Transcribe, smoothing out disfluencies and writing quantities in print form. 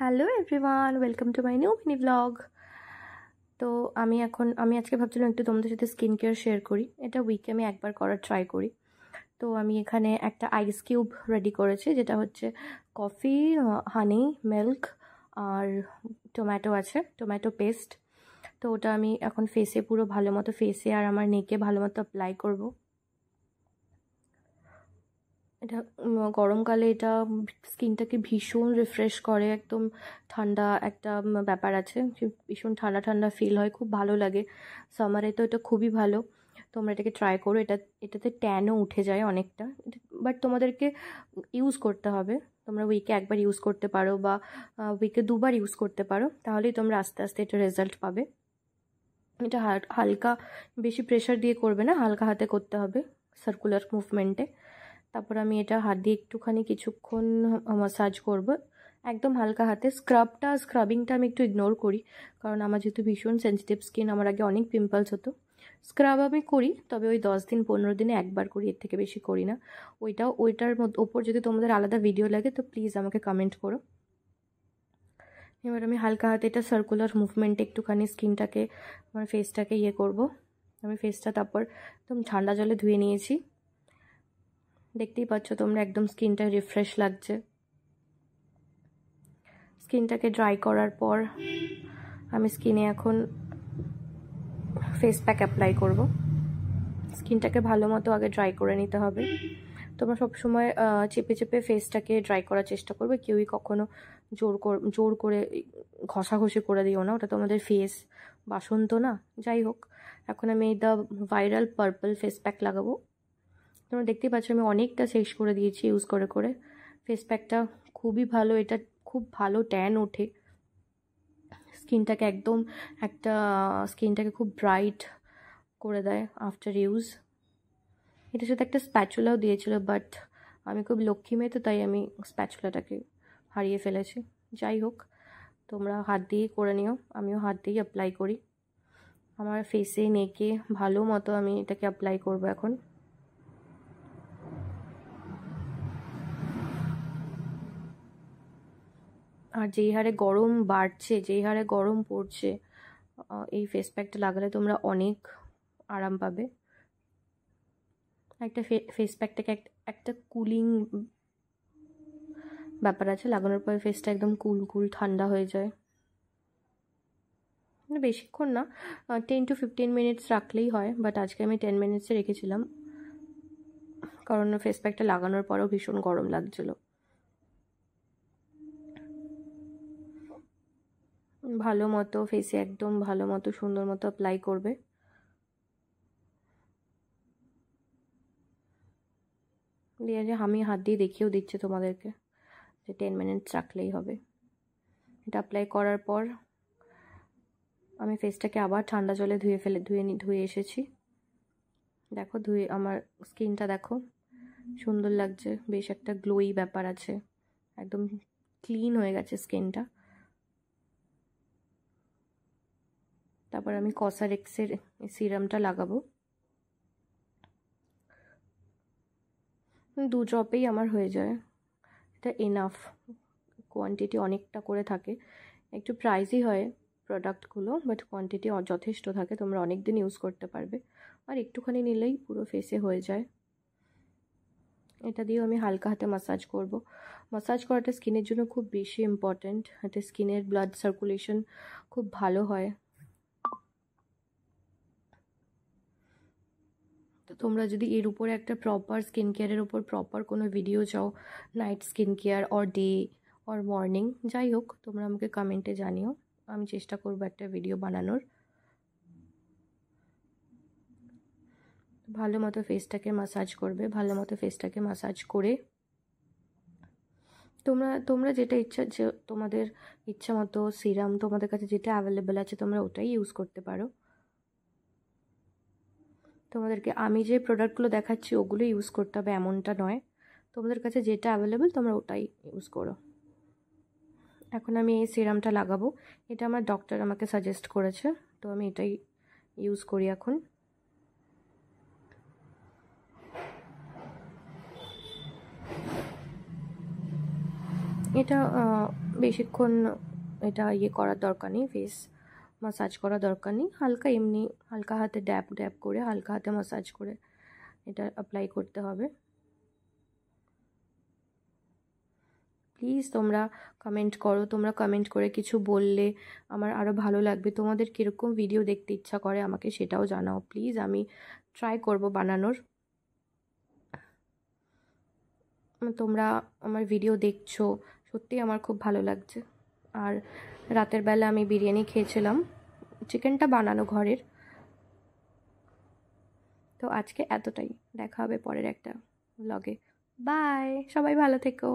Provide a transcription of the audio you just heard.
Hello everyone, welcome to my new mini blog. তো আমি আজকে ভাবছিলাম একটু তোমাদের সাথে স্কিন কেয়ার শেয়ার করি। এটা উইকে আমি একবার করার ট্রাই করি। তো আমি এখানে একটা আইস কিউব রেডি করেছি, যেটা হচ্ছে কফি, হানি, মিল্ক আর টমেটো আছে, টমেটো পেস্ট। তো ওটা আমি এখন ফেসে পুরো ভালো মতো ফেসে আর আমার নেকে ভালো মতো অ্যাপ্লাই করবো। এটা গরমকালে এটা স্কিনটাকে ভীষণ রিফ্রেশ করে, একদম ঠান্ডা একটা ব্যাপার আছে, যে ভীষণ ঠান্ডা ঠান্ডা ফিল হয়, খুব ভালো লাগে। সামারে তো এটা খুবই ভালো, তোমরা এটাকে ট্রাই করো। এটাতে ট্যানও উঠে যায় অনেকটা, বাট তোমাদেরকে ইউজ করতে হবে। তোমরা উইকে একবার ইউজ করতে পারো বা উইকে দুবার ইউজ করতে পারো, তাহলেই তোমরা আস্তে আস্তে এটা রেজাল্ট পাবে। এটা হালকা, বেশি প্রেশার দিয়ে করবে না, হালকা হাতে করতে হবে, সার্কুলার মুভমেন্টে। তারপর আমি এটা হাত দিয়ে একটুখানি কিছুক্ষণ মাসাজ করব, একদম হালকা হাতে। স্ক্রাবিংটা আমি একটু ইগনোর করি, কারণ আমার যেহেতু ভীষণ সেন্সিটিভ স্কিন, আমার আগে অনেক পিম্পলস হতো। স্ক্রাব আমি করি, তবে ওই 10 দিন 15 দিনে একবার করি, এর থেকে বেশি করি না। ওইটার ওপর যদি তোমাদের আলাদা ভিডিও লাগে তো প্লিজ আমাকে কমেন্ট করো। এবার আমি হালকা হাতে এটা সার্কুলার মুভমেন্টে একটুখানি স্কিনটাকে, আমার ফেসটাকে করব। আমি ফেসটা তারপর একদম ঠান্ডা জলে ধুয়ে নিয়েছি, দেখতেই পাচ্ছ তোমরা, একদম স্কিনটা রিফ্রেশ লাগছে। স্কিনটাকে ড্রাই করার পর আমি স্কিনে এখন ফেস প্যাক অ্যাপ্লাই করব। স্কিনটাকে ভালো মতো আগে ড্রাই করে নিতে হবে। তোমরা সবসময় চেপে চেপে ফেসটাকে ড্রাই করার চেষ্টা করবে, কেউই কখনো জোর করে ঘষাঘষি করে দিও না, ওটা তোমাদের ফেস বাসন তো না। যাই হোক, এখন আমি the viral purple face pack লাগাবো। তোমরা দেখতেই পাচ্ছ আমি অনেকটা শেষ করে দিয়েছি ইউজ করে করে। ফেস প্যাকটা খুবই ভালো, এটা খুব ভালো ট্যান ওঠে স্কিনটাকে, একদম স্কিনটাকে খুব ব্রাইট করে দেয় আফটার ইউজ। এটার সাথে একটা স্প্যাচুলাও দিয়েছিল, বাট আমি খুব লক্ষ্মী মেয়ে, তো তাই আমি স্প্যাচুলাটাকে হারিয়ে ফেলেছি। যাই হোক, তোমরা হাত দিয়েই করে নিও, আমিও হাত দিয়েই অ্যাপ্লাই করি। আমার ফেসে নেকে ভালো মতো আমি এটাকে অ্যাপ্লাই করবো এখন। আর যেই হারে গরম বাড়ছে, যেই হারে গরম পড়ছে, এই ফেস প্যাকটা লাগালে তোমরা অনেক আরাম পাবে। একটা ফেস প্যাকটাকে একটা কুলিং ব্যাপার আছে, লাগানোর পর ফেসটা একদম কুল কুল ঠান্ডা হয়ে যায়। মানে বেশিক্ষণ না, 10 to 15 মিনিটস রাখলেই হয়, বাট আজকে আমি 10 মিনিটসে রেখেছিলাম, কারণ ফেস প্যাকটা লাগানোর পরেও ভীষণ গরম লাগছিল। ভালো মতো ফেসে একদম ভালো মতো সুন্দর মতো অ্যাপ্লাই করবে। দিয়ে যে আমি হাত দিয়ে দেখিয়েও দিচ্ছি তোমাদেরকে যে 10 মিনিটস রাখলেই হবে। এটা অ্যাপ্লাই করার পর আমি ফেসটাকে আবার ঠান্ডা জলে ধুয়ে এসেছি। দেখো, আমার স্কিনটা দেখো, সুন্দর লাগছে, বেশ একটা গ্লোই ব্যাপার আছে, একদম ক্লিন হয়ে গেছে স্কিনটা। তারপর আমি কসারেক্সের সিরামটা লাগাবো, 2 ড্রপেই আমার হয়ে যায়, এটা এনাফ। কোয়ান্টিটি অনেকটা করে থাকে, একটু প্রাইসই হয় প্রোডাক্টগুলো, বাট কোয়ান্টিটি যথেষ্ট থাকে, তোমরা অনেক দিন ইউজ করতে পারবে, আর একটুখানি নিলেই পুরো ফেসে হয়ে যায়। এটা দিয়েও আমি হালকা হাতে মাসাজ করব। মাসাজ করাটা স্কিনের জন্য খুব বেশি ইম্পর্ট্যান্ট, এতে স্কিনের ব্লাড সার্কুলেশন খুব ভালো হয়। তো তোমরা যদি এর উপরে একটা প্রপার স্কিন কেয়ারের উপর প্রপার কোনো ভিডিও চাও, night skin care or day or morning, যাই হোক, তোমরা আমাকে কমেন্টে জানিও, আমি চেষ্টা করবো একটা ভিডিও বানানোর। ভালো মতো ফেসটাকে মাসাজ করবে, ভালো মতো ফেসটাকে মাসাজ করে তোমরা যেটা ইচ্ছা, যে তোমাদের ইচ্ছা মতো সিরাম, তোমাদের কাছে যেটা অ্যাভেলেবেল আছে তোমরা ওটাই ইউজ করতে পারো। তোমাদেরকে আমি যে প্রোডাক্টগুলো দেখাচ্ছি ওগুলো ইউজ করতে হবে এমনটা নয়, তোমাদের কাছে যেটা অ্যাভেলেবেল তোমরা ওটাই ইউজ করো। এখন আমি এই সিরামটা লাগাবো, এটা আমার ডক্টর আমাকে সাজেস্ট করেছে, তো আমি এটাই ইউজ করি এখন। এটা বেশিক্ষণ এটা ইয়ে করার দরকার নেই, ফেস মাসাজ করার দরকার নেই, হালকা এমনি হালকা হাতে ড্যাব ড্যাব করে হালকা হাতে মাসাজ করে এটা অ্যাপ্লাই করতে হবে। প্লিজ তোমরা কমেন্ট করো, তোমরা কমেন্ট করে কিছু বললে আমার আরও ভালো লাগবে। তোমাদের কীরকম ভিডিও দেখতে ইচ্ছা করে আমাকে সেটাও জানাও প্লিজ, আমি ট্রাই করব বানানোর। তোমরা আমার ভিডিও দেখছো, সত্যি আমার খুব ভালো লাগছে। আর রাতের বেলা আমি বিরিয়ানি খেয়েছিলাম, চিকেনটা বানানো ঘরের। তো আজকে এতটাই, দেখা হবে পরের একটা ব্লগে। বাই, সবাই ভালো থেকো।